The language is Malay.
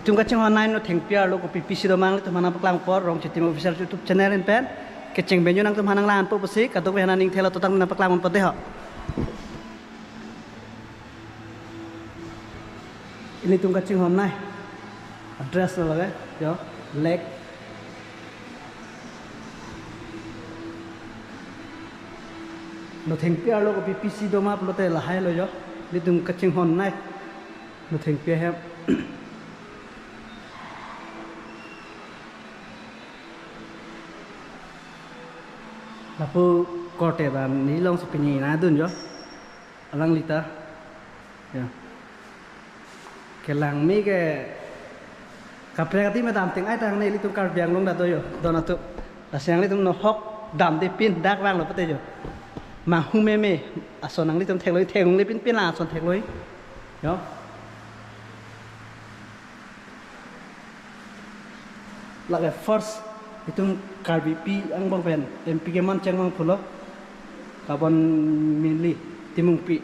Itung kacang online no thengpiar lo ko PPC do mang tu mana paklang por rong chitim official YouTube channel in pen keceng benyo nang tu manang lan po pasi katuk behana ning thela totang na paklang pate ho. Ini tung kacang online address lo lage yo leg no thengpiar lo ko PPC do ma plote lahai lo yo ni tung kacang online no thengpiar he lapu kote dan ni long sepinyi na dun jo alang lita ya kelang mi ke kaprengati me dam ting ai tang nei litung kar biang long da to yo don atu asyang litung no hok dam de pin dak wang lo pate jo ma hu me asonang litung thek loi theng le pin la son thek loi yo lage first itung KBP ang bang pen MP keman cengmang pulo kabon mili timung pi